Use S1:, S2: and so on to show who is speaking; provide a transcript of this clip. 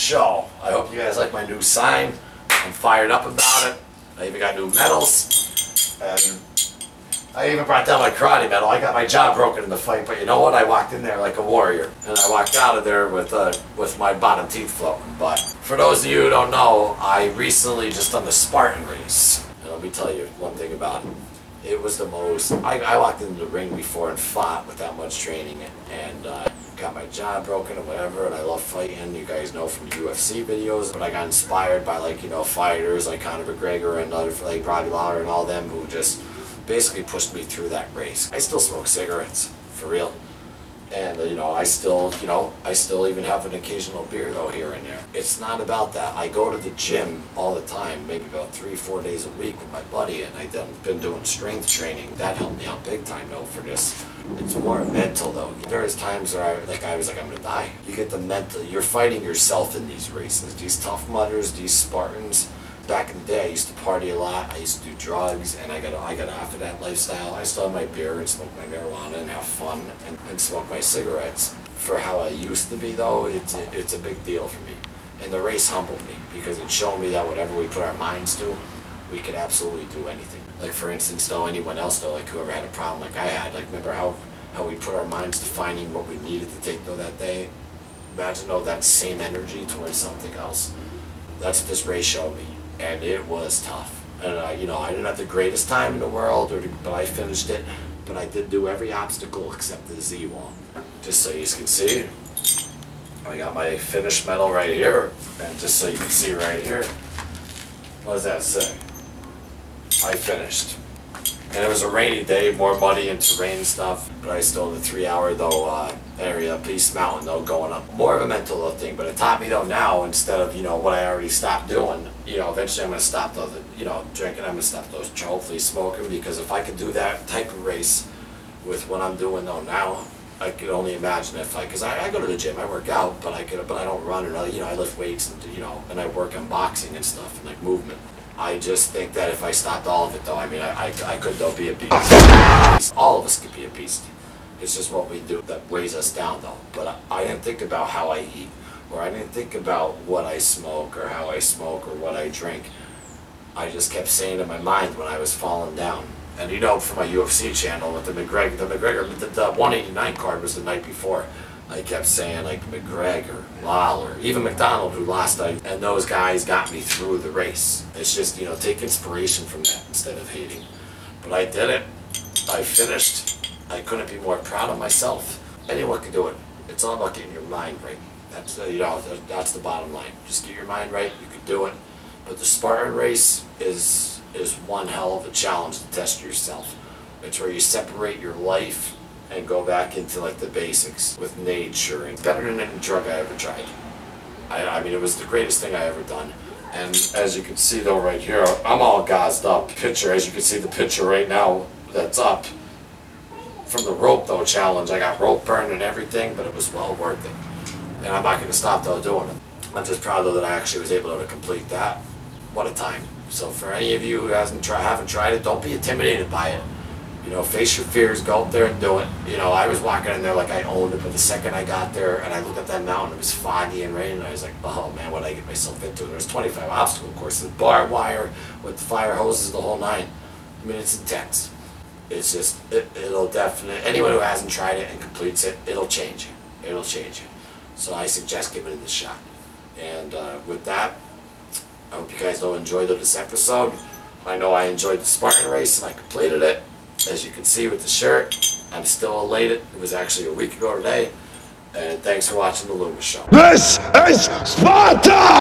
S1: show. I hope you guys like my new sign. I'm fired up about it. I even got new medals. And I even brought down my karate medal. I got my jaw broken in the fight, but you know what? I walked in there like a warrior. And I walked out of there with my bottom teeth floating. But for those of you who don't know, I recently just done the Spartan race. And let me tell you one thing about it. It was the most, I walked into the ring before and fought without much training and got my jaw broken or whatever, and I love fighting. You guys know from the UFC videos, but I got inspired by, like, you know, fighters like Conor McGregor and other, like Robbie Lawler and all them, who just basically pushed me through that race. I still smoke cigarettes, for real. And, you know, I still even have an occasional beer, though, here and there. It's not about that. I go to the gym all the time, maybe about 3-4 days a week with my buddy, and I've been doing strength training. That helped me out big time, though, for this. It's more mental, though. There's times where I was like, I'm gonna die. You get the mental, you're fighting yourself in these races. These Tough Mudders, these Spartans. Back in the day, I used to party a lot. I used to do drugs, and I got off of that lifestyle. I still have my beer and smoke my marijuana and have fun and smoke my cigarettes. For how I used to be, though, it's a big deal for me. And the race humbled me because it showed me that whatever we put our minds to, we could absolutely do anything. Like, for instance, though, anyone else, though, like whoever had a problem like I had, like, remember how we put our minds to finding what we needed to take, though, that day? Imagine, though, that same energy towards something else. That's what this race showed me. And it was tough. And you know, I didn't have the greatest time in the world, but I finished it. But I did do every obstacle except the Z wall. Just so you can see, I got my finish medal right here. And just so you can see right here, what does that say? I finished. And it was a rainy day, more muddy and terrain stuff. But I still did the 3-hour though area, Peace Mountain though, going up. More of a mental thing, but it taught me though now, instead of, you know, what I already stopped doing, you know, eventually I'm going to stop those, you know, drinking, I'm going to stop those trophies, smoking, because if I could do that type of race with what I'm doing though now, I could only imagine if because I go to the gym, I work out, but I don't run, and you know, I lift weights, and you know, and I work on boxing and stuff, and like movement. I just think that if I stopped all of it though, I mean, I could though be a beast. All of us could be a beast. It's just what we do that weighs us down though. But I didn't think about how I eat, or I didn't think about what I smoke, or how I smoke, or what I drink. I just kept saying in my mind when I was falling down. And you know, for my UFC channel with the 189 card was the night before. I kept saying, like, McGregor, Lawler, even McDonald, who lost, and those guys got me through the race. It's just, you know, take inspiration from that instead of hating. But I did it. I finished. I couldn't be more proud of myself. Anyone can do it. It's all about getting your mind right. That's you know, that's the bottom line. Just get your mind right. You can do it. But the Spartan race is one hell of a challenge to test yourself. It's where you separate your life and go back into like the basics with nature. And better than any drug I ever tried. I mean, it was the greatest thing I ever done. And as you can see though right here, I'm all gassed up. Picture, as you can see the picture right now that's up from the rope though challenge. I got rope burn and everything, but it was well worth it. And I'm not going to stop though doing it. I'm just proud though that I actually was able to complete that. What a time. So for any of you who haven't tried it, don't be intimidated by it. You know, face your fears, go up there and do it. You know, I was walking in there like I owned it, but the second I got there and I looked at that mountain, it was foggy and raining, and I was like, oh man, what did I get myself into? And there's 25 obstacle courses, barbed wire with the fire hoses, the whole nine. I mean, it's intense. It's just, it'll definitely, anyone who hasn't tried it and completes it, it'll change you. It'll change you. So I suggest giving it a shot. And with that, I hope you guys all enjoyed this episode. I know I enjoyed the Spartan race and I completed it. As you can see with the shirt, I'm still elated. It was actually a week ago today. And thanks for watching The Loomis Show.
S2: This is Sparta!